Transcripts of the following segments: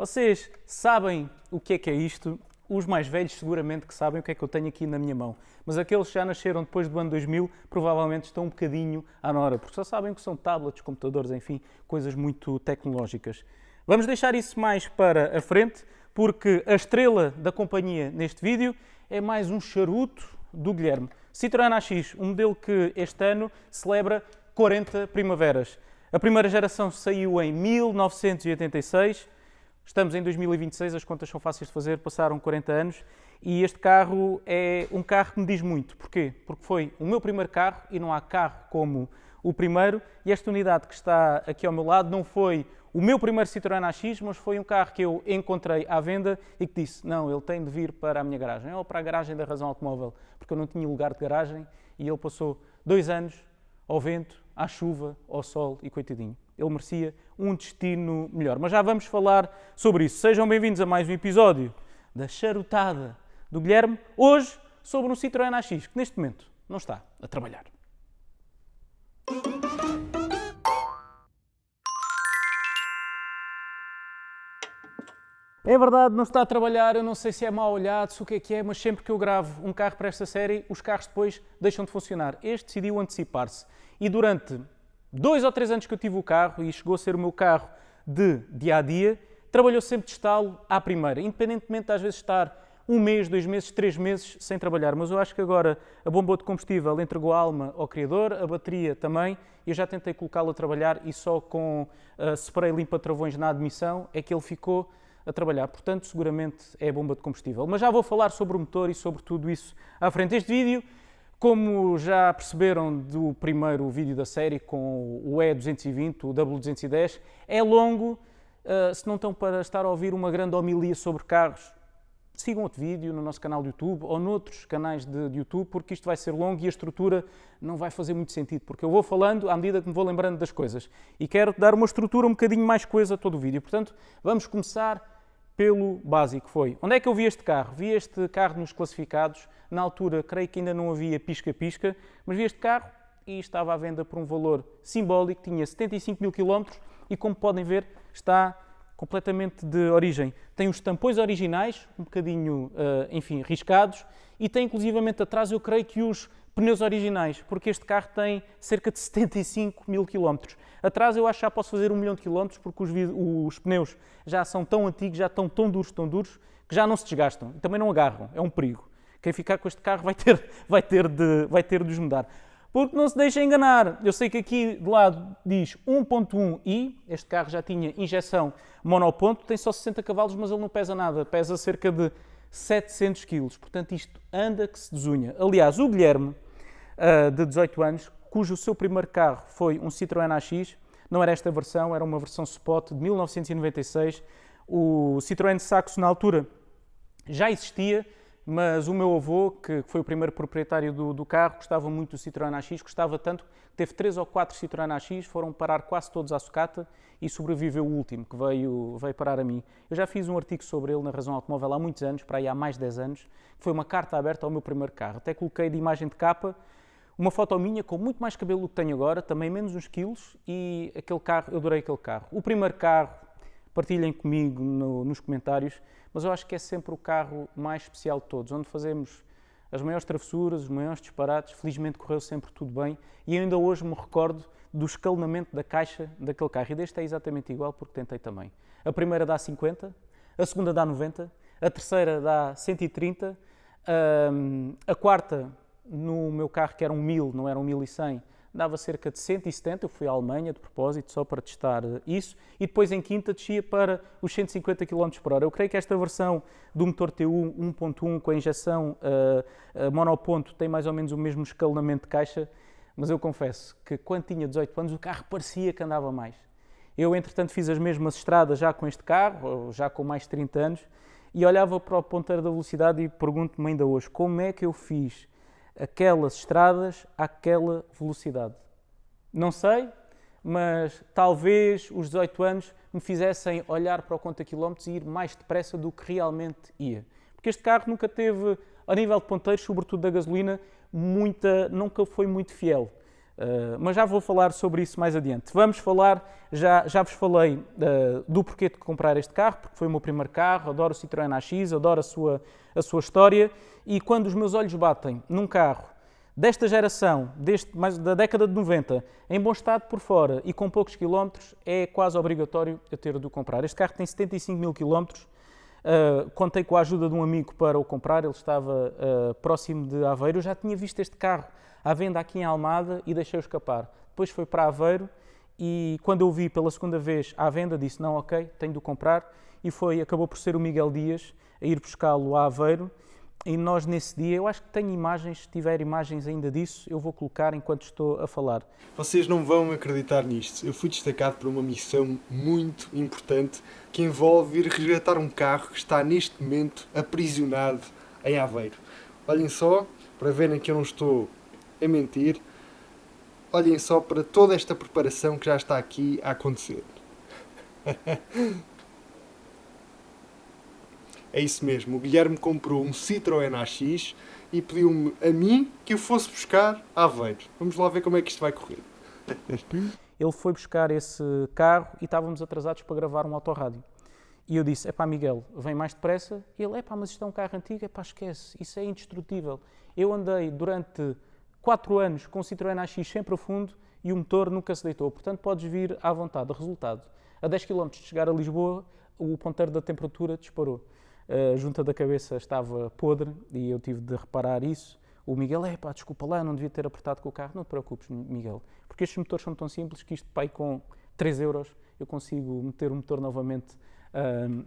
Vocês sabem o que é isto? Os mais velhos seguramente que sabem o que é que eu tenho aqui na minha mão. Mas aqueles que já nasceram depois do ano 2000 provavelmente estão um bocadinho à nora, porque só sabem que são tablets, computadores, enfim, coisas muito tecnológicas. Vamos deixar isso mais para a frente, porque a estrela da companhia neste vídeo é mais um charuto do Guilherme. Citroën AX, um modelo que este ano celebra 40 primaveras. A primeira geração saiu em 1986, estamos em 2026, as contas são fáceis de fazer, passaram 40 anos e este carro é um carro que me diz muito. Porquê? Porque foi o meu primeiro carro e não há carro como o primeiro, e esta unidade que está aqui ao meu lado não foi o meu primeiro Citroën AX, mas foi um carro que eu encontrei à venda e que disse, não, ele tem de vir para a minha garagem, ou para a garagem da Razão Automóvel, porque eu não tinha lugar de garagem e ele passou 2 anos ao vento, à chuva, ao sol e coitadinho. Ele merecia um destino melhor. Mas já vamos falar sobre isso. Sejam bem-vindos a mais um episódio da charutada do Guilherme. Hoje sobre um Citroën AX que neste momento não está a trabalhar. É verdade, não está a trabalhar, eu não sei se é mal olhado, se o que é, mas sempre que eu gravo um carro para esta série, os carros depois deixam de funcionar. Este decidiu antecipar-se e durante 2 ou 3 anos que eu tive o carro, e chegou a ser o meu carro de dia-a-dia, trabalhou sempre de estalo à primeira, independentemente de às vezes estar 1 mês, 2 meses, 3 meses sem trabalhar. Mas eu acho que agora a bomba de combustível entregou a alma ao criador, a bateria também, e eu já tentei colocá-lo a trabalhar e só com spray limpa-travões na admissão é que ele ficou a trabalhar. Portanto, seguramente é a bomba de combustível. Mas já vou falar sobre o motor e sobre tudo isso à frente. Este vídeo, como já perceberam do primeiro vídeo da série com o E220, o W210, é longo. Se não estão para estar a ouvir uma grande homilia sobre carros, sigam outro vídeo no nosso canal de YouTube ou noutros canais de YouTube, porque isto vai ser longo e a estrutura não vai fazer muito sentido, porque eu vou falando à medida que me vou lembrando das coisas e quero dar uma estrutura um bocadinho mais coesa a todo o vídeo. Portanto, vamos começar pelo básico. Foi, onde é que eu vi este carro? Vi este carro nos classificados, na altura creio que ainda não havia pisca-pisca, mas vi este carro e estava à venda por um valor simbólico, tinha 75 mil km e, como podem ver, está completamente de origem. Tem os tampões originais, um bocadinho, enfim, riscados, e tem inclusivamente atrás, eu creio que os pneus originais, porque este carro tem cerca de 75 mil km. Atrás eu acho que já posso fazer 1 milhão de quilómetros, porque os pneus já são tão antigos, já estão tão duros, que já não se desgastam. E também não agarram, é um perigo. Quem ficar com este carro vai ter de os mudar. Porque não se deixa enganar. Eu sei que aqui de lado diz 1.1i, este carro já tinha injeção monoponto, tem só 60 cavalos, mas ele não pesa nada, pesa cerca de 700 kg. Portanto, isto anda que se desunha. Aliás, o Guilherme, de 18 anos, cujo seu primeiro carro foi um Citroën AX, não era esta versão, era uma versão Spot de 1996. O Citroën Saxo, na altura, já existia, mas o meu avô, que foi o primeiro proprietário do carro, gostava muito do Citroën AX, gostava tanto que teve 3 ou 4 Citroën AX, foram parar quase todos à sucata e sobreviveu o último, que veio parar a mim. Eu já fiz um artigo sobre ele na Razão Automóvel há muitos anos, para aí há mais de 10 anos, que foi uma carta aberta ao meu primeiro carro. Até coloquei de imagem de capa uma foto minha com muito mais cabelo do que tenho agora, também menos uns quilos, e aquele carro, eu adorei aquele carro. O primeiro carro, partilhem comigo nos comentários, mas eu acho que é sempre o carro mais especial de todos, onde fazemos as maiores travessuras, os maiores disparates. Felizmente correu sempre tudo bem e ainda hoje me recordo do escalonamento da caixa daquele carro. E deste é exatamente igual, porque tentei também. A primeira dá 50, a segunda dá 90, a terceira dá 130, a quarta, no meu carro, que era um 1000, não era um 1100, dava cerca de 170, eu fui à Alemanha de propósito só para testar isso, e depois em quinta descia para os 150 km por hora. Eu creio que esta versão do motor TU 1.1 com a injeção monoponto tem mais ou menos o mesmo escalonamento de caixa, mas eu confesso que quando tinha 18 anos o carro parecia que andava mais. Eu, entretanto, fiz as mesmas estradas já com este carro, já com mais de 30 anos, e olhava para o ponteiro da velocidade e pergunto-me ainda hoje, como é que eu fiz aquelas estradas àquela velocidade? Não sei, mas talvez os 18 anos me fizessem olhar para o conta-quilómetros e ir mais depressa do que realmente ia. Porque este carro nunca teve, a nível de ponteiros, sobretudo da gasolina, nunca foi muito fiel. Mas já vou falar sobre isso mais adiante. Vamos falar, já vos falei do porquê de comprar este carro, porque foi o meu primeiro carro, adoro o Citroën AX, adoro a sua história, e quando os meus olhos batem num carro desta geração, mais da década de 90, em bom estado por fora e com poucos quilómetros, é quase obrigatório eu ter de o comprar. Este carro tem 75 mil quilómetros, contei com a ajuda de um amigo para o comprar, ele estava próximo de Aveiro. Eu já tinha visto este carro à venda aqui em Almada e deixei-o escapar. Depois foi para Aveiro e quando eu o vi pela segunda vez à venda disse, não, ok, tenho de o comprar, e acabou por ser o Miguel Dias a ir buscá-lo a Aveiro. E nós nesse dia, eu acho que tenho imagens, se tiver imagens ainda disso, eu vou colocar enquanto estou a falar. Vocês não vão acreditar nisto. Eu fui destacado por uma missão muito importante que envolve ir resgatar um carro que está neste momento aprisionado em Aveiro. Olhem só, para verem que eu não estou a mentir, olhem só para toda esta preparação que já está aqui a acontecer. É isso mesmo, o Guilherme comprou um Citroën AX e pediu-me a mim que o fosse buscar a Aveiro. Vamos lá ver como é que isto vai correr. Ele foi buscar esse carro e estávamos atrasados para gravar um autorrádio. E eu disse, Miguel, vem mais depressa. E ele, mas isto é um carro antigo, esquece, isso é indestrutível. Eu andei durante 4 anos com o Citroën AX sempre a fundo e o motor nunca se deitou, portanto podes vir à vontade. Resultado, a 10 km de chegar a Lisboa, o ponteiro da temperatura disparou. A junta da cabeça estava podre e eu tive de reparar isso. O Miguel, desculpa lá, eu não devia ter apertado com o carro. Não te preocupes, Miguel, porque estes motores são tão simples que isto, com 3 euros, eu consigo meter o motor novamente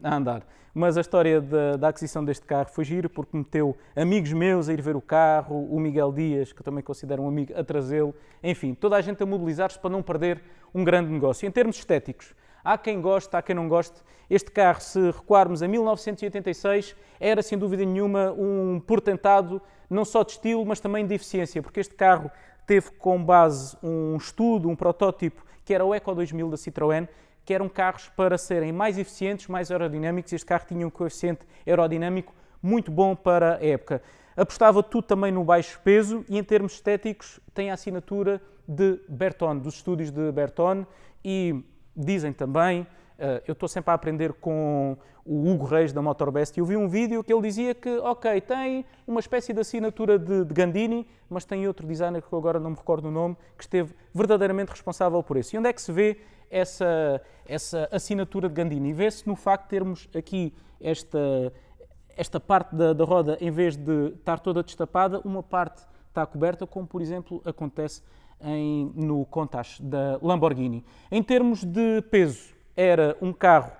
a andar. Mas a história da aquisição deste carro foi giro, porque meteu amigos meus a ir ver o carro, o Miguel Dias, que eu também considero um amigo, a trazê-lo. Enfim, toda a gente a mobilizar-se para não perder um grande negócio. Em termos estéticos, há quem goste, há quem não goste. Este carro, se recuarmos a 1986, era sem dúvida nenhuma um portentado não só de estilo, mas também de eficiência, porque este carro teve como base um estudo, um protótipo, que era o Eco 2000 da Citroën, que eram carros para serem mais eficientes, mais aerodinâmicos. Este carro tinha um coeficiente aerodinâmico muito bom para a época. Apostava tudo também no baixo peso e, em termos estéticos, tem a assinatura de Bertone, dos estúdios de Bertone, e dizem também, eu estou sempre a aprender com o Hugo Reis da Motorbest, e eu vi um vídeo que ele dizia que, ok, tem uma espécie de assinatura de Gandini, mas tem outro designer que eu agora não me recordo o nome, que esteve verdadeiramente responsável por isso. E onde é que se vê essa assinatura de Gandini? Vê-se no facto de termos aqui esta parte da roda, em vez de estar toda destapada, uma parte está coberta, como por exemplo acontece no Countach da Lamborghini. Em termos de peso, era um carro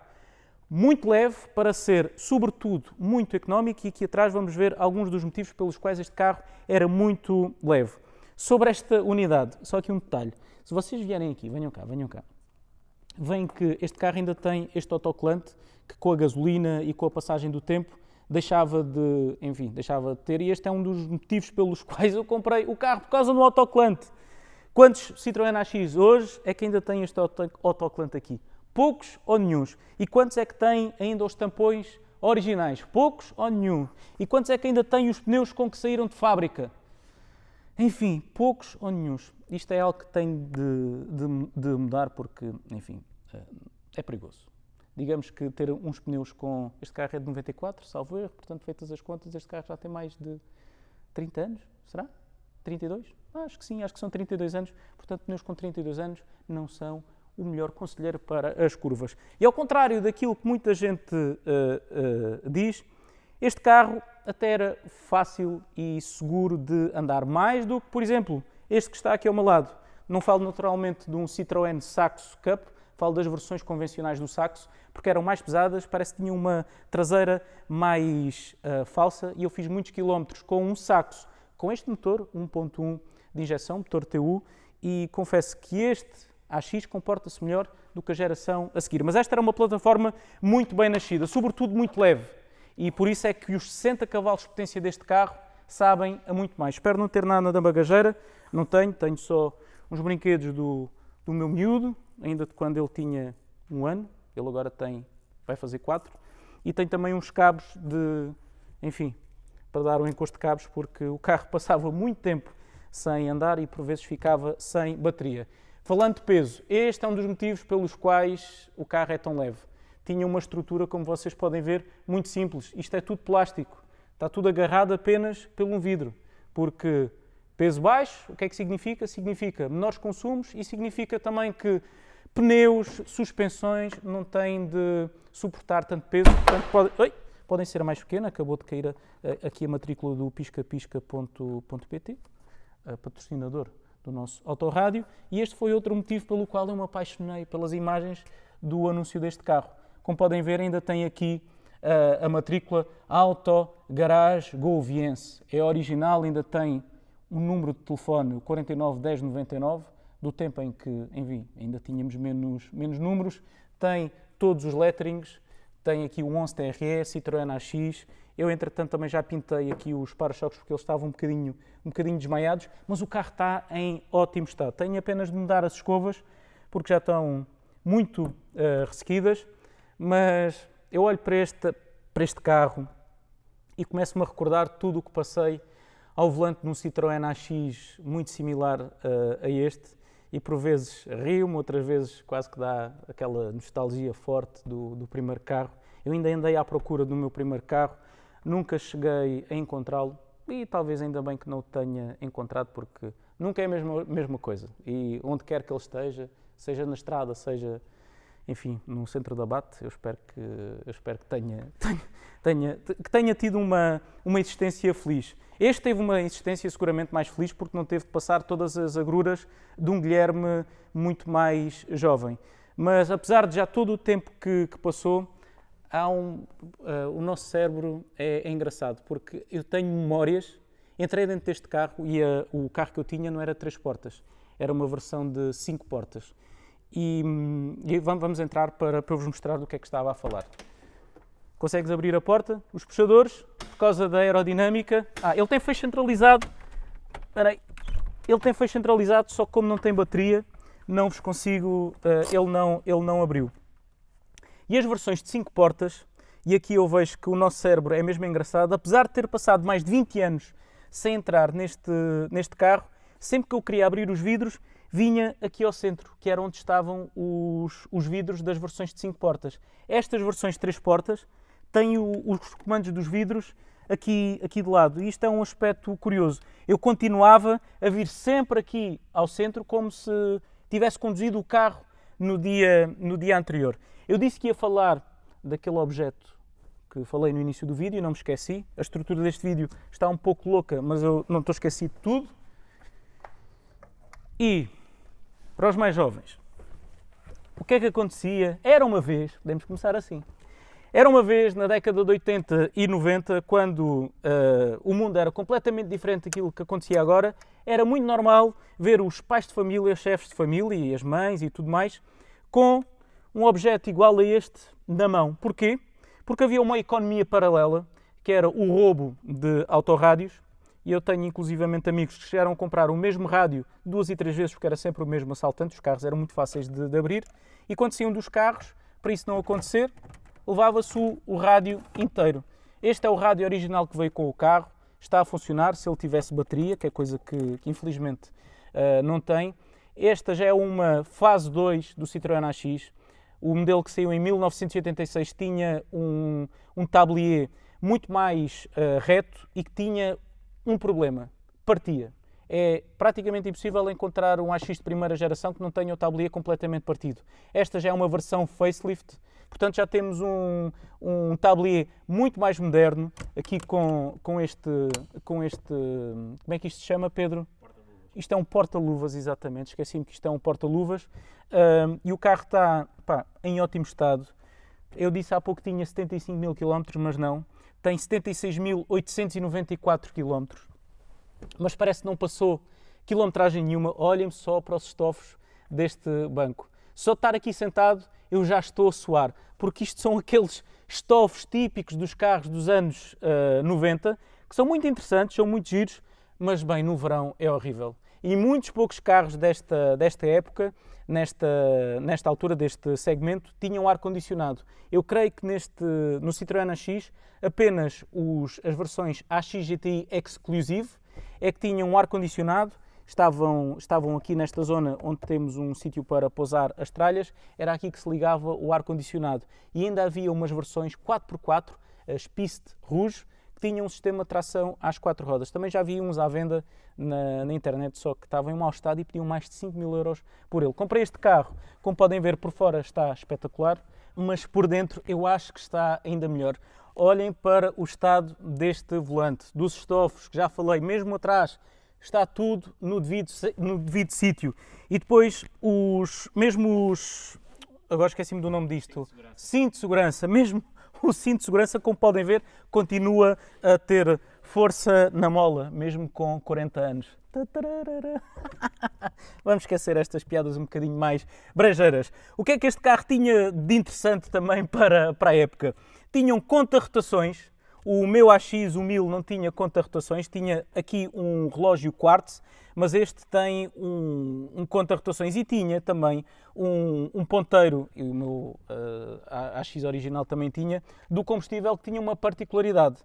muito leve para ser, sobretudo, muito económico, e aqui atrás vamos ver alguns dos motivos pelos quais este carro era muito leve. Sobre esta unidade, só aqui um detalhe. Se vocês vierem aqui, venham cá. Veem que este carro ainda tem este autocolante, que com a gasolina e com a passagem do tempo deixava de ter, e este é um dos motivos pelos quais eu comprei o carro, por causa do autocolante. Quantos Citroën AX hoje é que ainda tem este autocolante aqui? Poucos ou nenhuns. E quantos é que têm ainda os tampões originais? Poucos ou nenhum. E quantos é que ainda têm os pneus com que saíram de fábrica? Enfim, poucos ou nenhuns. Isto é algo que tem de mudar porque, enfim, é perigoso. Digamos que ter uns pneus com... Este carro é de 94, salvo erro, portanto, feitas as contas, este carro já tem mais de 30 anos, será? 32? Acho que sim, acho que são 32 anos. Portanto, pneus com 32 anos não são o melhor conselheiro para as curvas. E ao contrário daquilo que muita gente diz, este carro até era fácil e seguro de andar, mais do que, por exemplo, este que está aqui ao meu lado. Não falo naturalmente de um Citroën Saxo Cup, falo das versões convencionais do Saxo, porque eram mais pesadas, parece que tinham uma traseira mais falsa, e eu fiz muitos quilómetros com um Saxo, com este motor 1.1 de injeção, motor TU, e confesso que este AX comporta-se melhor do que a geração a seguir. Mas esta era uma plataforma muito bem nascida, sobretudo muito leve, e por isso é que os 60 cavalos de potência deste carro sabem a muito mais. Espero não ter nada na bagageira, não tenho só uns brinquedos do meu miúdo, ainda de quando ele tinha 1 ano, ele agora vai fazer 4, e tem também uns cabos para dar um encosto de cabos, porque o carro passava muito tempo sem andar e por vezes ficava sem bateria. Falando de peso, este é um dos motivos pelos quais o carro é tão leve. Tinha uma estrutura, como vocês podem ver, muito simples. Isto é tudo plástico. Está tudo agarrado apenas pelo vidro. Porque peso baixo, o que é que significa? Significa menores consumos e significa também que pneus, suspensões não têm de suportar tanto peso. Portanto, podem ser a mais pequena. Acabou de cair aqui a matrícula do piscapisca.pt, patrocinador do nosso autorrádio. E este foi outro motivo pelo qual eu me apaixonei pelas imagens do anúncio deste carro. Como podem ver, ainda tem aqui a matrícula Auto Garage Gouviense. É original, ainda tem um número de telefone, o 49 10 99, do tempo em que, enfim, ainda tínhamos menos números. Tem todos os letterings, tem aqui o 11 TRE, Citroën AX. Eu, entretanto, também já pintei aqui os para-choques porque eles estavam um bocadinho desmaiados, mas o carro está em ótimo estado. Tenho apenas de mudar as escovas porque já estão muito ressequidas. Mas eu olho para este carro e começo-me a recordar tudo o que passei ao volante de um Citroën AX muito similar a este e por vezes rio-me, outras vezes quase que dá aquela nostalgia forte do primeiro carro. Eu ainda andei à procura do meu primeiro carro, nunca cheguei a encontrá-lo e talvez ainda bem que não o tenha encontrado porque nunca é a mesma coisa. E onde quer que ele esteja, seja na estrada, seja... enfim, no centro de abate, eu espero que tenha tido uma existência feliz. Este teve uma existência seguramente mais feliz porque não teve de passar todas as agruras de um Guilherme muito mais jovem. Mas apesar de já todo o tempo que passou, o nosso cérebro é engraçado porque eu tenho memórias, entrei dentro deste carro e o carro que eu tinha não era 3 portas, era uma versão de 5 portas. E vamos entrar para eu vos mostrar do que é que estava a falar. Consegues abrir a porta? Os puxadores, por causa da aerodinâmica... ele tem fecho centralizado. Espera aí. Ele tem fecho centralizado, só que como não tem bateria, não vos consigo... ele não abriu. E as versões de 5 portas, e aqui eu vejo que o nosso cérebro é mesmo engraçado, apesar de ter passado mais de 20 anos sem entrar neste carro, sempre que eu queria abrir os vidros, vinha aqui ao centro, que era onde estavam os vidros das versões de 5 portas. Estas versões de 3 portas têm os comandos dos vidros aqui de lado. E isto é um aspecto curioso. Eu continuava a vir sempre aqui ao centro como se tivesse conduzido o carro no dia anterior. Eu disse que ia falar daquele objeto que falei no início do vídeo e não me esqueci. A estrutura deste vídeo está um pouco louca, mas eu não estou esquecido de tudo. E, para os mais jovens, o que é que acontecia? Era uma vez, podemos começar assim, era uma vez na década de 80 e 90, quando o mundo era completamente diferente daquilo que acontecia agora, era muito normal ver os pais de família, os chefes de família e as mães e tudo mais, com um objeto igual a este na mão. Porquê? Porque havia uma economia paralela, que era o roubo de autorrádios. E eu tenho inclusivamente amigos que chegaram a comprar o mesmo rádio 2 e 3 vezes porque era sempre o mesmo assaltante, os carros eram muito fáceis de abrir, e quando saíam dos carros, para isso não acontecer, levava-se o rádio inteiro. Este é o rádio original que veio com o carro, está a funcionar se ele tivesse bateria, que é coisa que infelizmente não tem. Esta já é uma fase 2 do Citroën AX, o modelo que saiu em 1986 tinha um tablier muito mais reto e que tinha um problema, partia. É praticamente impossível encontrar um AX de primeira geração que não tenha o tablier completamente partido. Esta já é uma versão facelift, portanto já temos um tablier muito mais moderno, aqui com este... Como é que isto se chama, Pedro? Porta-luvas. Isto é um porta-luvas, exatamente, esqueci-me que isto é um porta-luvas. E o carro está em ótimo estado. Eu disse há pouco que tinha 75 mil km, mas não. Tem 76.894 km, mas parece que não passou quilometragem nenhuma. Olhem só para os estofos deste banco. Só de estar aqui sentado eu já estou a suar, porque isto são aqueles estofos típicos dos carros dos anos 90, que são muito interessantes, são muito giros, mas bem, no verão é horrível. E muitos poucos carros desta época, nesta altura deste segmento, tinham ar-condicionado. Eu creio que no Citroën AX apenas as versões AX GTI Exclusive é que tinha um ar-condicionado, estavam aqui nesta zona onde temos um sítio para pousar as tralhas, era aqui que se ligava o ar-condicionado. E ainda havia umas versões 4x4, as Piste Rouge, que tinham um sistema de tração às 4 rodas. Também já havia uns à venda na internet, só que estavam em mau estado e pediam mais de 5 mil euros por ele. Comprei este carro, como podem ver, por fora está espetacular, mas por dentro eu acho que está ainda melhor. Olhem para o estado deste volante, dos estofos, que já falei, mesmo atrás, está tudo no devido sítio. E depois, agora esqueci-me do nome disto, cinto de segurança, mesmo o cinto de segurança, como podem ver, continua a ter força na mola, mesmo com 40 anos. Vamos esquecer estas piadas um bocadinho mais brejeiras. O que é que este carro tinha de interessante também para a época? Tinham conta-rotações. O meu AX, o 1000, não tinha conta-rotações. Tinha aqui um relógio quartz, mas este tem um conta-rotações e tinha também um ponteiro, e o meu AX original também tinha, do combustível, que tinha uma particularidade.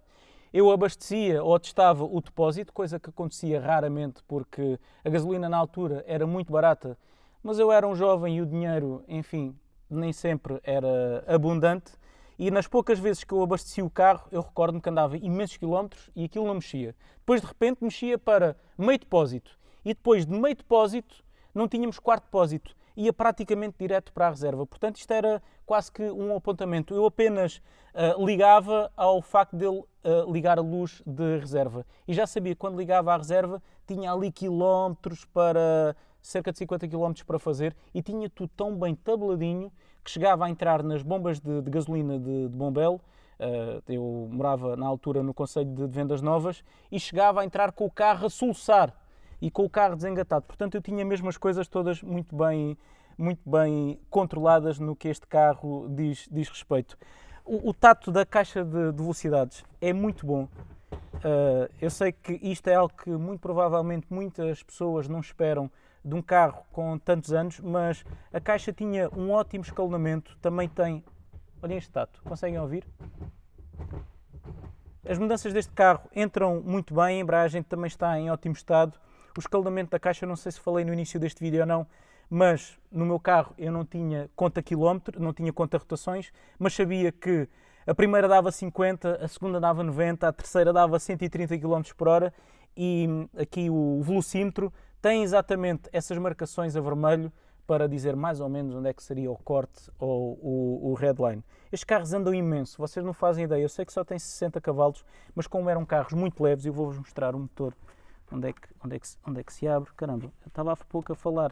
Eu abastecia ou testava o depósito, coisa que acontecia raramente porque a gasolina na altura era muito barata, mas eu era um jovem e o dinheiro, enfim, nem sempre era abundante. E nas poucas vezes que eu abasteci o carro, eu recordo-me que andava imensos quilómetros e aquilo não mexia. Depois, de repente, mexia para meio depósito. E depois de meio depósito, não tínhamos quarto depósito. Ia praticamente direto para a reserva. Portanto, isto era quase que um apontamento. Eu apenas ligava ao facto de ele ligar a luz de reserva. E já sabia que quando ligava à reserva, tinha ali quilómetros para... cerca de 50 km para fazer, e tinha tudo tão bem tabeladinho que chegava a entrar nas bombas de gasolina de Bombel. Eu morava na altura no Conselho de Vendas Novas e chegava a entrar com o carro a soluçar e com o carro desengatado. Portanto, eu tinha mesmo as coisas todas muito bem controladas no que este carro diz respeito. O tato da caixa de velocidades é muito bom. Eu sei que isto é algo que muito provavelmente muitas pessoas não esperam de um carro com tantos anos, mas a caixa tinha um ótimo escalonamento, também tem... Olhem este tato, conseguem ouvir? As mudanças deste carro entram muito bem, a embreagem também está em ótimo estado. O escalonamento da caixa, não sei se falei no início deste vídeo ou não, mas no meu carro eu não tinha conta quilómetro, não tinha conta rotações, mas sabia que a primeira dava 50, a segunda dava 90, a terceira dava 130 km por hora e aqui o velocímetro tem exatamente essas marcações a vermelho para dizer mais ou menos onde é que seria o corte ou o redline. Estes carros andam imenso, vocês não fazem ideia. Eu sei que só tem 60 cavalos, mas como eram carros muito leves, eu vou-vos mostrar o motor. Onde é que se abre? Caramba, eu estava há pouco a falar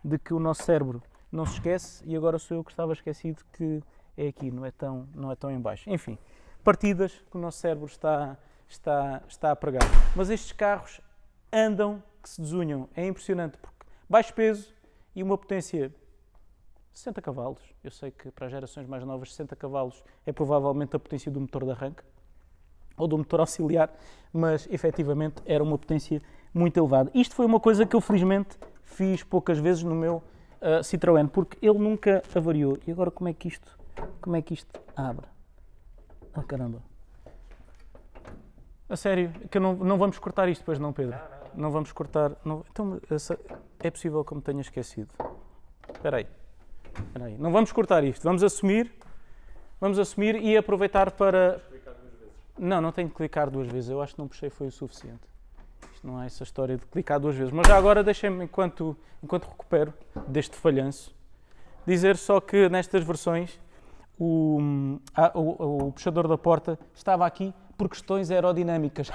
de que o nosso cérebro não se esquece e agora sou eu que estava esquecido que é aqui, não é tão em baixo. Enfim, partidas que o nosso cérebro está a pregar. Mas estes carros andam que se desunham. É impressionante porque baixo peso e uma potência 60 cavalos. Eu sei que para as gerações mais novas 60 cavalos é provavelmente a potência do motor de arranque ou do motor auxiliar, mas efetivamente era uma potência muito elevada. Isto foi uma coisa que eu felizmente fiz poucas vezes no meu Citroën, porque ele nunca avariou. E agora como é que isto abre? Ah, caramba. A sério, que não vamos cortar isto depois, não, Pedro? Não vamos cortar. Não, então, é possível que eu me tenha esquecido. Espera aí. Não vamos cortar isto. Vamos assumir e aproveitar para... Não tenho que clicar duas vezes. Eu acho que não puxei foi o suficiente. Isto não há essa história de clicar duas vezes. Mas já agora deixem-me, enquanto recupero deste falhanço, dizer só que nestas versões o puxador da porta estava aqui por questões aerodinâmicas.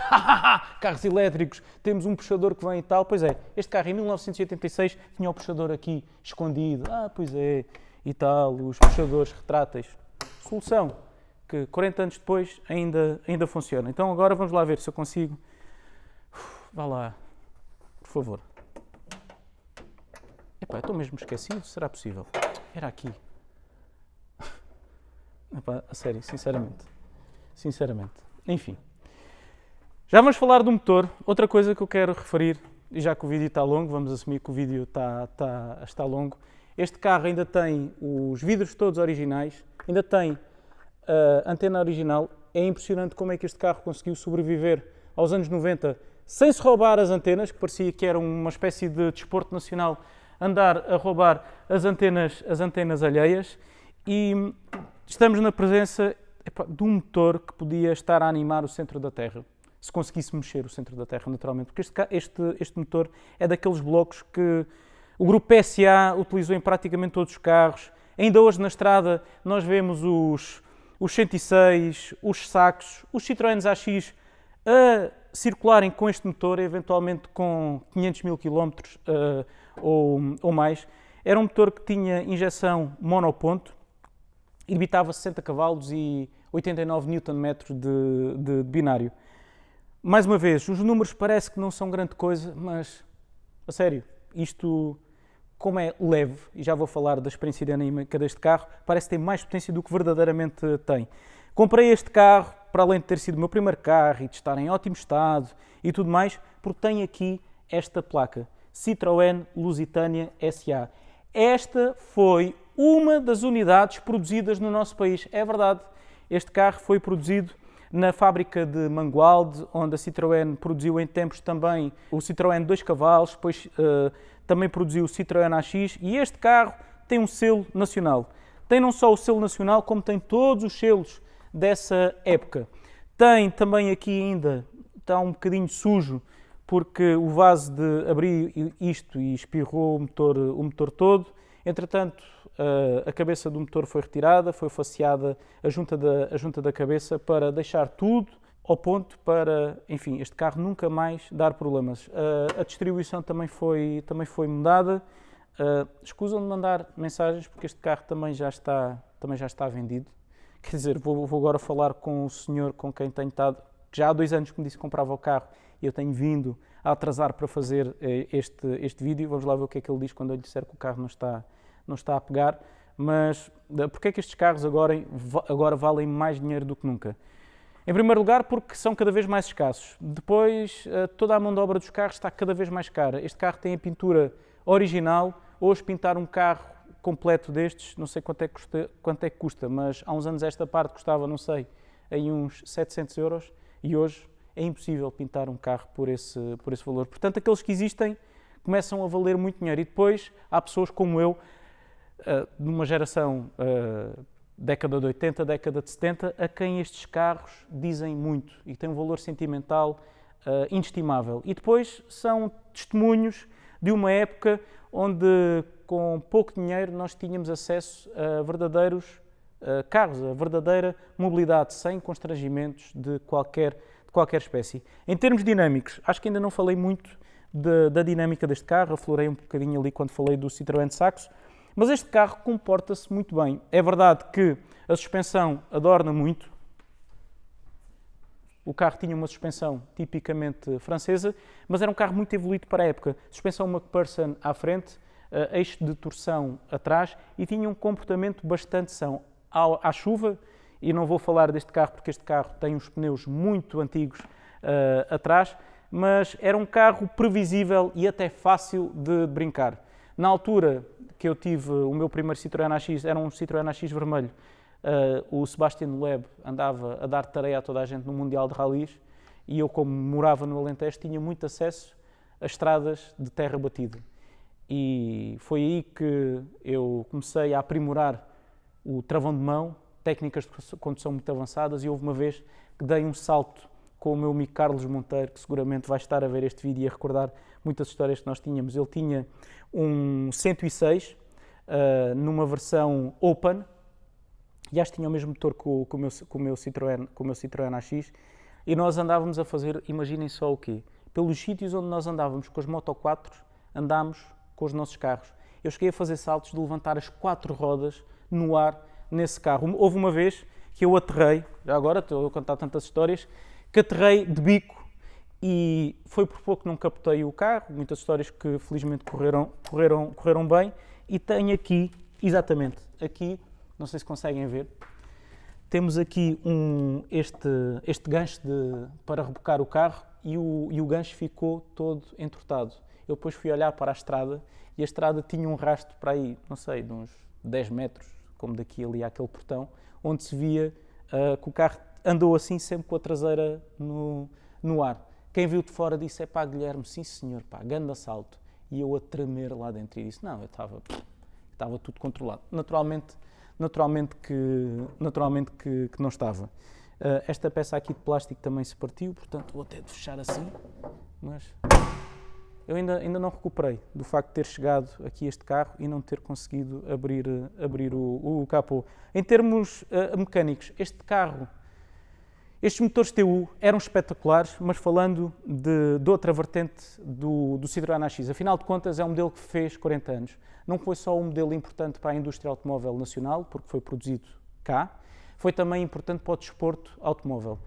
Carros elétricos, temos um puxador que vem e tal. Pois é, este carro em 1986 tinha o puxador aqui escondido. Pois é, e tal, os puxadores retráteis. Solução que 40 anos depois ainda funciona. Então agora vamos lá ver se eu consigo. Vá lá, por favor. Epá, estou mesmo esquecido, será possível? Era aqui. Epá, a sério, sinceramente. Enfim. Já vamos falar do motor. Outra coisa que eu quero referir, e já que o vídeo está longo, vamos assumir que o vídeo está longo. Este carro ainda tem os vidros todos originais, ainda tem a antena original. É impressionante como é que este carro conseguiu sobreviver aos anos 90 sem se roubar as antenas, que parecia que era uma espécie de desporto nacional andar a roubar as antenas alheias, e estamos na presença de um motor que podia estar a animar o centro da Terra, se conseguisse mexer o centro da Terra, naturalmente, porque este motor é daqueles blocos que o grupo PSA utilizou em praticamente todos os carros. Ainda hoje na estrada nós vemos os 106, os Saxos, os Citroën AX a circularem com este motor, eventualmente com 500 mil km ou mais. Era um motor que tinha injeção monoponto, debitava 60 cavalos e 89 Nm de binário. Mais uma vez, os números parece que não são grande coisa, mas, a sério, isto, como é leve, e já vou falar da experiência dinâmica deste carro, parece ter mais potência do que verdadeiramente tem. Comprei este carro, para além de ter sido o meu primeiro carro e de estar em ótimo estado e tudo mais, porque tem aqui esta placa, Citroën Lusitânia SA. Esta foi uma das unidades produzidas no nosso país. É verdade, este carro foi produzido na fábrica de Mangualde, onde a Citroën produziu em tempos também o Citroën 2 cavalos, depois também produziu o Citroën AX, e este carro tem um selo nacional. Tem não só o selo nacional, como tem todos os selos dessa época. Tem também aqui ainda, está um bocadinho sujo, porque o vaso de abrir isto e espirrou o motor todo. Entretanto, a cabeça do motor foi retirada, foi faceada a junta da cabeça para deixar tudo ao ponto para, enfim, este carro nunca mais dar problemas. A distribuição também foi mudada. Escusam de mandar mensagens porque este carro também já está vendido. Quer dizer, vou agora falar com o senhor com quem tenho estado, que já há 2 anos que me disse que comprava o carro e eu tenho vindo a atrasar para fazer este vídeo. Vamos lá ver o que é que ele diz quando eu lhe disser que o carro não está a pegar. Mas porque é que estes carros agora valem mais dinheiro do que nunca? Em primeiro lugar, porque são cada vez mais escassos. Depois, toda a mão de obra dos carros está cada vez mais cara. Este carro tem a pintura original. Hoje, pintar um carro completo destes, não sei quanto é que custa, mas há uns anos esta parte custava, não sei, aí uns 700 euros, e hoje é impossível pintar um carro por esse valor. Portanto, aqueles que existem começam a valer muito dinheiro. E depois há pessoas como eu, de uma geração década de 80, década de 70, a quem estes carros dizem muito e têm um valor sentimental inestimável. E depois são testemunhos de uma época onde, com pouco dinheiro, nós tínhamos acesso a verdadeiros carros, a verdadeira mobilidade, sem constrangimentos de qualquer espécie. Em termos dinâmicos, acho que ainda não falei muito da dinâmica deste carro, aflorei um bocadinho ali quando falei do Citroën Saxo, mas este carro comporta-se muito bem. É verdade que a suspensão adorna muito. O carro tinha uma suspensão tipicamente francesa, mas era um carro muito evoluído para a época. Suspensão McPherson à frente, eixo de torção atrás e tinha um comportamento bastante são. À chuva, e não vou falar deste carro porque este carro tem uns pneus muito antigos atrás, mas era um carro previsível e até fácil de brincar. Na altura que eu tive o meu primeiro Citroën AX, era um Citroën AX vermelho. O Sebastian Loeb andava a dar tarefa a toda a gente no Mundial de Rallys e eu, como morava no Alentejo, tinha muito acesso a estradas de terra batida. E foi aí que eu comecei a aprimorar o travão de mão, técnicas de condução muito avançadas, e houve uma vez que dei um salto com o meu amigo Carlos Monteiro, que seguramente vai estar a ver este vídeo e a recordar muitas histórias que nós tínhamos. Ele tinha um 106 numa versão Open, e acho que tinha o mesmo motor que o meu Citroën AX, e nós andávamos a fazer, imaginem só o quê? Pelos sítios onde nós andávamos com as Moto 4, andámos com os nossos carros. Eu cheguei a fazer saltos de levantar as 4 rodas no ar nesse carro. Houve uma vez que eu aterrei, já agora estou a contar tantas histórias, que aterrei de bico e foi por pouco que não captei o carro, muitas histórias que felizmente correram bem, e tenho aqui, exatamente, aqui, não sei se conseguem ver, temos aqui este gancho para rebocar o carro e o gancho ficou todo entortado. Eu depois fui olhar para a estrada e a estrada tinha um rastro para aí, não sei, de uns 10 metros, como daqui ali àquele portão, onde se via que o carro andou assim sempre com a traseira no ar. Quem viu de fora disse, pá, Guilherme, sim senhor, pá, grande assalto. E eu a tremer lá dentro e disse, não, eu estava tudo controlado. Naturalmente que não estava. Esta peça aqui de plástico também se partiu, portanto vou ter de fechar assim, mas eu ainda não recuperei do facto de ter chegado aqui este carro e não ter conseguido abrir o capô. Em termos mecânicos, estes motores TU eram espetaculares, mas falando de outra vertente do Citroën AX. Afinal de contas, é um modelo que fez 40 anos. Não foi só um modelo importante para a indústria automóvel nacional, porque foi produzido cá, foi também importante para o desporto automóvel.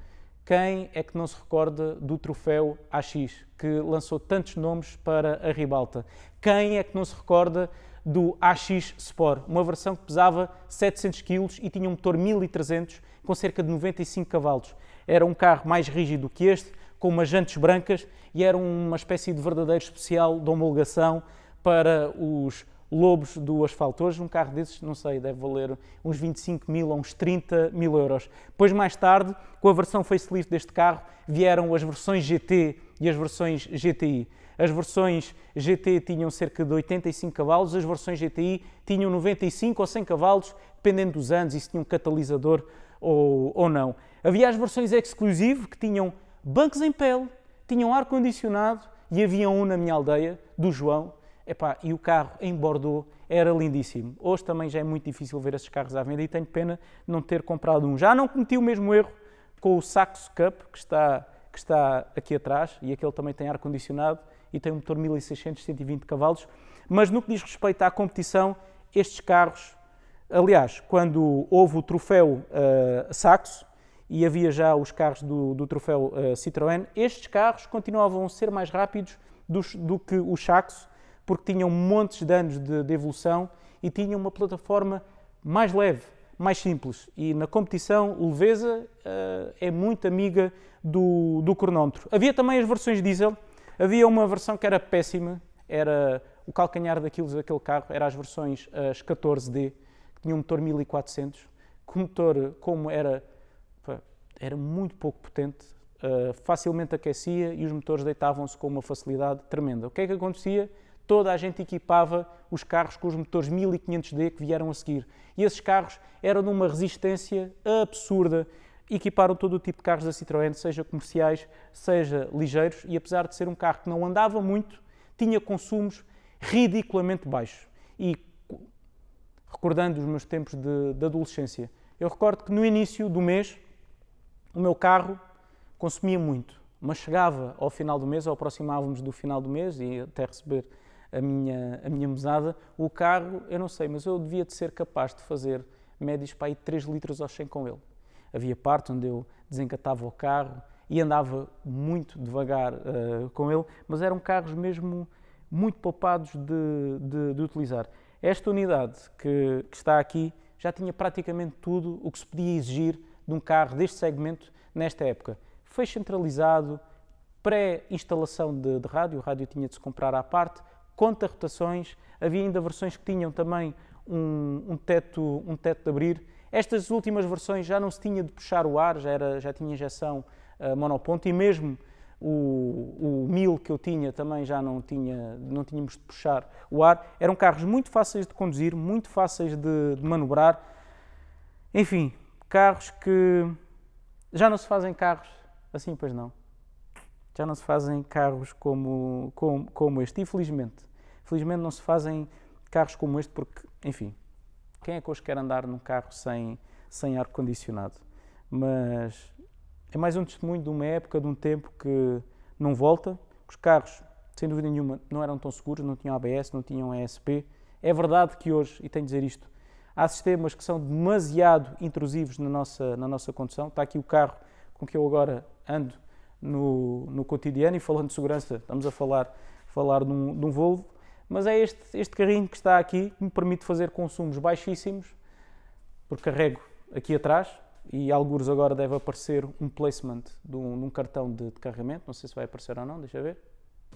Quem é que não se recorda do troféu AX, que lançou tantos nomes para a ribalta? Quem é que não se recorda do AX Sport, uma versão que pesava 700 kg e tinha um motor 1300 com cerca de 95 cavalos. Era um carro mais rígido que este, com umas jantes brancas e era uma espécie de verdadeiro especial de homologação para os lobos do asfalto. Hoje um carro desses, não sei, deve valer uns 25 mil ou uns 30 mil euros. Depois, mais tarde, com a versão facelift deste carro, vieram as versões GT e as versões GTI. As versões GT tinham cerca de 85 cavalos, as versões GTI tinham 95 ou 100 cavalos, dependendo dos anos e se tinham catalisador ou não. Havia as versões exclusive que tinham bancos em pele, tinham ar-condicionado e havia um na minha aldeia, do João, e o carro em Bordeaux era lindíssimo. Hoje também já é muito difícil ver esses carros à venda e tenho pena de não ter comprado um. Já não cometi o mesmo erro com o Saxo Cup, que está aqui atrás, e aquele também tem ar-condicionado e tem um motor 1600, 120 cavalos, mas no que diz respeito à competição, estes carros, aliás, quando houve o troféu Saxo e havia já os carros do troféu Citroën, estes carros continuavam a ser mais rápidos do que os Saxo, porque tinham montes de anos de evolução e tinham uma plataforma mais leve, mais simples. E na competição, o leveza é muito amiga do cronómetro. Havia também as versões diesel. Havia uma versão que era péssima, era o calcanhar daquele carro, eram as versões as 14D, que tinham um motor 1400, que o motor, como era muito pouco potente, facilmente aquecia e os motores deitavam-se com uma facilidade tremenda. O que é que acontecia? Toda a gente equipava os carros com os motores 1500D que vieram a seguir. E esses carros eram de uma resistência absurda. Equiparam todo o tipo de carros da Citroën, seja comerciais, seja ligeiros, e apesar de ser um carro que não andava muito, tinha consumos ridiculamente baixos. E, recordando os meus tempos de adolescência, eu recordo que no início do mês, o meu carro consumia muito, mas chegava ao final do mês, ou aproximávamos do final do mês, e até receber a minha mesada, o carro, eu não sei, mas eu devia de ser capaz de fazer médios para aí 3 litros ao 100 com ele. Havia parte onde eu desencatava o carro e andava muito devagar com ele, mas eram carros mesmo muito poupados de utilizar. Esta unidade que está aqui já tinha praticamente tudo o que se podia exigir de um carro deste segmento nesta época. Fecho centralizado, pré-instalação de rádio, o rádio tinha de se comprar à parte, conta-rotações, havia ainda versões que tinham também um teto de abrir. Estas últimas versões já não se tinha de puxar o ar, já tinha injeção monoponto e mesmo o 1000 que eu tinha também já não tínhamos de puxar o ar. Eram carros muito fáceis de conduzir, muito fáceis de manobrar. Enfim, carros que já não se fazem carros assim, pois não. Já não se fazem carros como este, infelizmente. Felizmente não se fazem carros como este porque, enfim, quem é que hoje quer andar num carro sem ar-condicionado? Mas é mais um testemunho de uma época, de um tempo que não volta. Os carros, sem dúvida nenhuma, não eram tão seguros, não tinham ABS, não tinham ESP. É verdade que hoje, e tenho de dizer isto, há sistemas que são demasiado intrusivos na nossa condução. Está aqui o carro com que eu agora ando no cotidiano e falando de segurança, estamos a falar de um Volvo, mas é este carrinho que está aqui que me permite fazer consumos baixíssimos, porque carrego aqui atrás e algures agora deve aparecer um placement de um cartão de carregamento, não sei se vai aparecer ou não, deixa ver.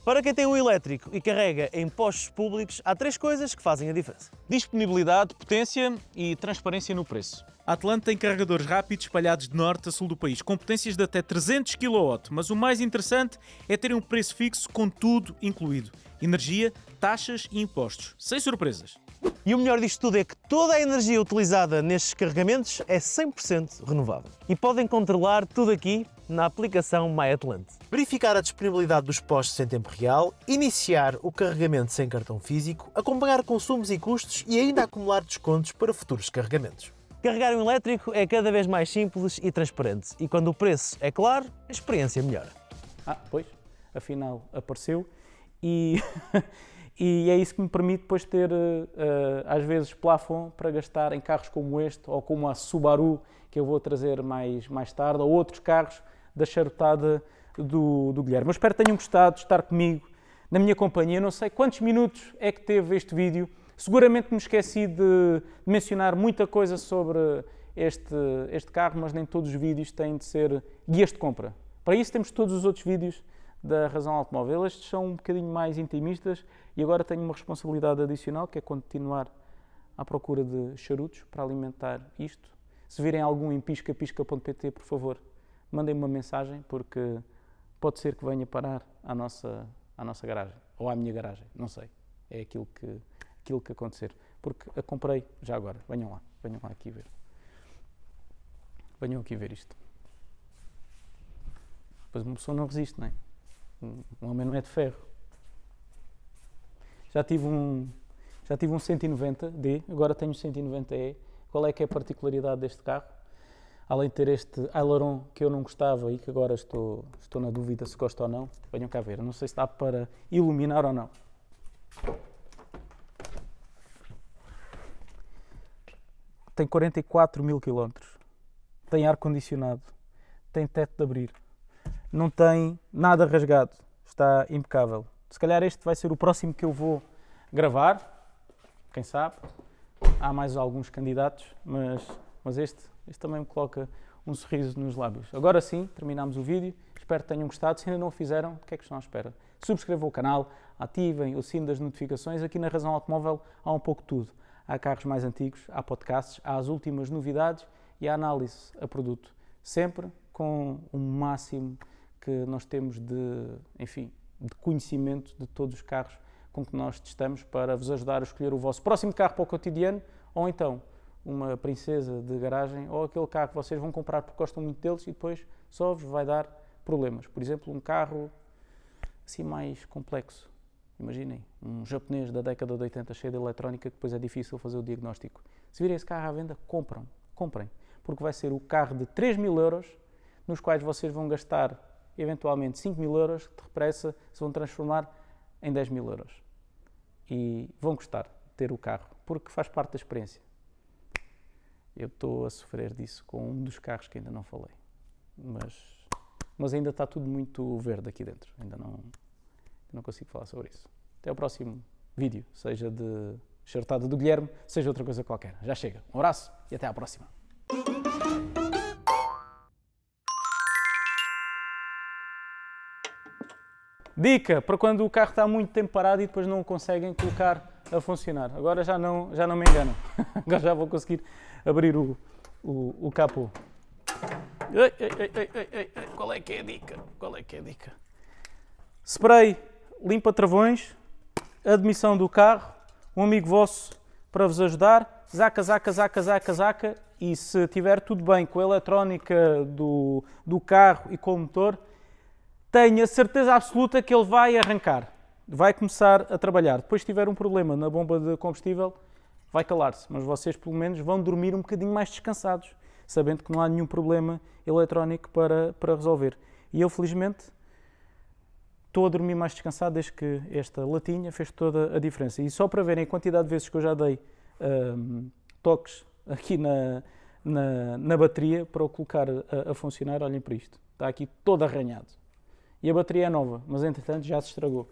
Para quem tem um elétrico e carrega em postos públicos, há 3 coisas que fazem a diferença. Disponibilidade, potência e transparência no preço. A Atlante tem carregadores rápidos espalhados de norte a sul do país, com potências de até 300 kW, mas o mais interessante é terem um preço fixo com tudo incluído. Energia, taxas e impostos, sem surpresas. E o melhor disto tudo é que toda a energia utilizada nestes carregamentos é 100% renovável. E podem controlar tudo aqui na aplicação MyAtlante. Verificar a disponibilidade dos postos em tempo real, iniciar o carregamento sem cartão físico, acompanhar consumos e custos e ainda acumular descontos para futuros carregamentos. Carregar um elétrico é cada vez mais simples e transparente e quando o preço é claro, a experiência melhora. Pois, afinal apareceu e, e é isso que me permite depois ter, às vezes, plafond para gastar em carros como este ou como a Subaru, que eu vou trazer mais tarde, ou outros carros da charutada do Guilherme. Eu espero que tenham gostado de estar comigo na minha companhia. Não sei quantos minutos é que teve este vídeo. Seguramente me esqueci de mencionar muita coisa sobre este carro, mas nem todos os vídeos têm de ser guias de compra. Para isso temos todos os outros vídeos da Razão Automóvel. Estes são um bocadinho mais intimistas e agora tenho uma responsabilidade adicional, que é continuar à procura de charutos para alimentar isto. Se virem algum em pisca.pt, por favor, mandem-me uma mensagem, porque pode ser que venha parar à nossa garagem, ou à minha garagem, não sei. É aquilo que acontecer. Porque a comprei já agora. Venham lá aqui ver. Venham aqui ver isto. Depois uma pessoa não resiste, não é? Um homem não é de ferro. Já tive um 190D, agora tenho 190E. Qual é que é a particularidade deste carro? Além de ter este aileron que eu não gostava e que agora estou na dúvida se gosto ou não, venham cá ver. Não sei se dá para iluminar ou não. Tem 44 mil km, tem ar-condicionado, tem teto de abrir, não tem nada rasgado, está impecável. Se calhar este vai ser o próximo que eu vou gravar, quem sabe. Há mais alguns candidatos, mas este também me coloca um sorriso nos lábios. Agora sim, terminamos o vídeo. Espero que tenham gostado. Se ainda não o fizeram, o que é que estão à espera? Subscrevam o canal, ativem o sino das notificações. Aqui na Razão Automóvel há um pouco de tudo. Há carros mais antigos, há podcasts, há as últimas novidades e há análise a produto. Sempre com o máximo que nós temos de conhecimento de todos os carros com que nós testamos para vos ajudar a escolher o vosso próximo carro para o cotidiano ou então uma princesa de garagem ou aquele carro que vocês vão comprar porque gostam muito deles e depois só vos vai dar problemas. Por exemplo, um carro assim mais complexo. Imaginem, um japonês da década de 80 cheio de eletrónica que depois é difícil fazer o diagnóstico. Se virem esse carro à venda, comprem. Porque vai ser o carro de 3 mil euros nos quais vocês vão gastar eventualmente 5 mil euros que depressa se vão transformar em 10 mil euros. E vão gostar de ter o carro, porque faz parte da experiência. Eu estou a sofrer disso com um dos carros que ainda não falei. Mas ainda está tudo muito verde aqui dentro. Ainda não consigo falar sobre isso. Até ao próximo vídeo, seja de charutada do Guilherme, seja outra coisa qualquer. Já chega. Um abraço e até à próxima. Dica para quando o carro está muito tempo parado e depois não o conseguem colocar a funcionar. Agora já não me enganam. Agora já vou conseguir abrir o capô. Qual é que é a dica? Spray limpa travões, admissão do carro, um amigo vosso para vos ajudar, zaca, e se estiver tudo bem com a eletrónica do carro e com o motor, tenha certeza absoluta que ele vai arrancar, vai começar a trabalhar. Depois, se tiver um problema na bomba de combustível, vai calar-se, mas vocês pelo menos vão dormir um bocadinho mais descansados, sabendo que não há nenhum problema eletrónico para resolver. E eu, felizmente, estou a dormir mais descansado desde que esta latinha fez toda a diferença. E só para verem a quantidade de vezes que eu já dei toques aqui na bateria para o colocar a funcionar, olhem para isto. Está aqui todo arranhado. E a bateria é nova, mas entretanto já se estragou,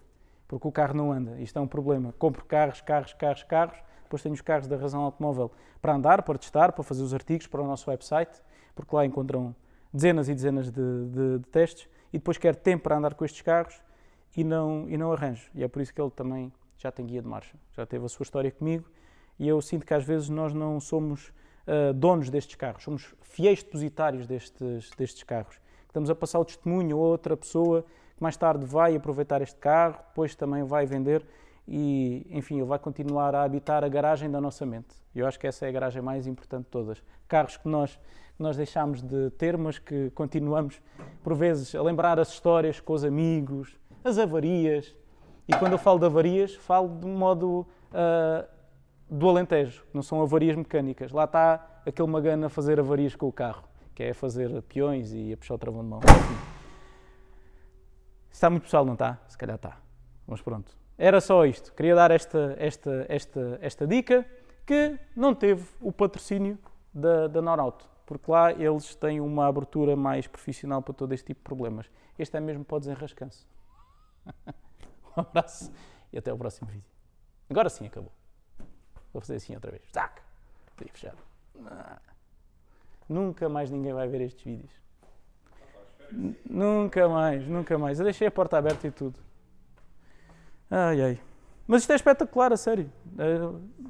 porque o carro não anda. Isto é um problema. Compro carros, depois tenho os carros da Razão Automóvel para andar, para testar, para fazer os artigos para o nosso website, porque lá encontram dezenas e dezenas de testes, e depois quero tempo para andar com estes carros e não arranjo. E é por isso que ele também já tem guia de marcha, já teve a sua história comigo, e eu sinto que às vezes nós não somos donos destes carros, somos fiéis depositários destes carros. Estamos a passar o testemunho a outra pessoa que mais tarde vai aproveitar este carro, depois também vai vender e, enfim, ele vai continuar a habitar a garagem da nossa mente. Eu acho que essa é a garagem mais importante de todas. Carros que nós deixámos de ter, mas que continuamos, por vezes, a lembrar as histórias com os amigos, as avarias. E quando eu falo de avarias, falo de um modo do Alentejo, não são avarias mecânicas. Lá está aquele magano a fazer avarias com o carro, que é a fazer peões e a puxar o travão de mão. Enfim. Está muito pessoal, não está? Se calhar está. Mas pronto. Era só isto. Queria dar esta dica, que não teve o patrocínio da Norauto, porque lá eles têm uma abertura mais profissional para todo este tipo de problemas. Este é mesmo para o desenrascanço. Um abraço e até ao próximo vídeo. Agora sim acabou. Vou fazer assim outra vez. Zac! Podia fechar. Nunca mais ninguém vai ver estes vídeos. Nunca mais. Eu deixei a porta aberta e tudo. Ai. Mas isto é espetacular, a sério.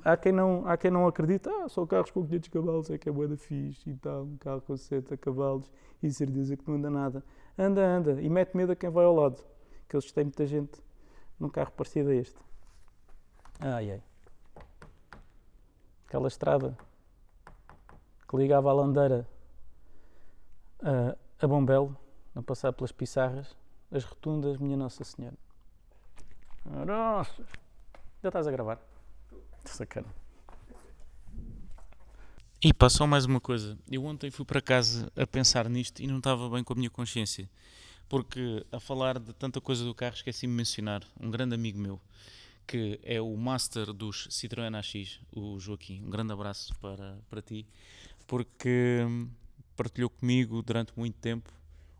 Há quem não acredita. Só carros com 500 cavalos é que é bué da fixe e tal. Um carro com 60 cavalos e certeza que não anda nada. Anda. E mete medo a quem vai ao lado. Que eles têm muita gente num carro parecido a este. Ai. Aquela estrada que ligava a Landeira a Bombelo, a passar pelas Pissarras, as rotundas, minha Nossa Senhora. Nossa! Já estás a gravar? Sacana. E passou mais uma coisa. Eu ontem fui para casa a pensar nisto e não estava bem com a minha consciência. Porque a falar de tanta coisa do carro esqueci-me de mencionar um grande amigo meu, que é o master dos Citroën AX, o Joaquim. Um grande abraço para ti, porque partilhou comigo durante muito tempo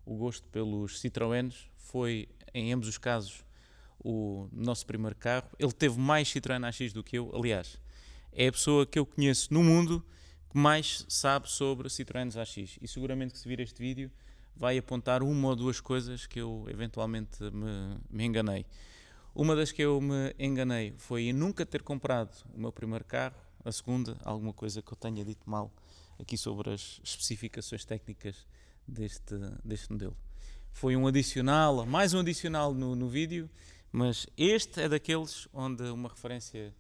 o gosto pelos Citroëns. Foi, em ambos os casos, o nosso primeiro carro. Ele teve mais Citroën AX do que eu. Aliás, é a pessoa que eu conheço no mundo que mais sabe sobre Citroëns AX. E seguramente que se vir este vídeo vai apontar uma ou duas coisas que eu eventualmente me enganei. Uma das que eu me enganei foi em nunca ter comprado o meu primeiro carro. A segunda, alguma coisa que eu tenha dito mal aqui sobre as especificações técnicas deste modelo. Foi um adicional, mais um adicional no vídeo, mas este é daqueles onde uma referência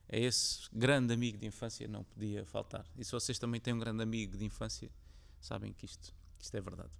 a esse grande amigo de infância não podia faltar. E se vocês também têm um grande amigo de infância, sabem que isto é verdade.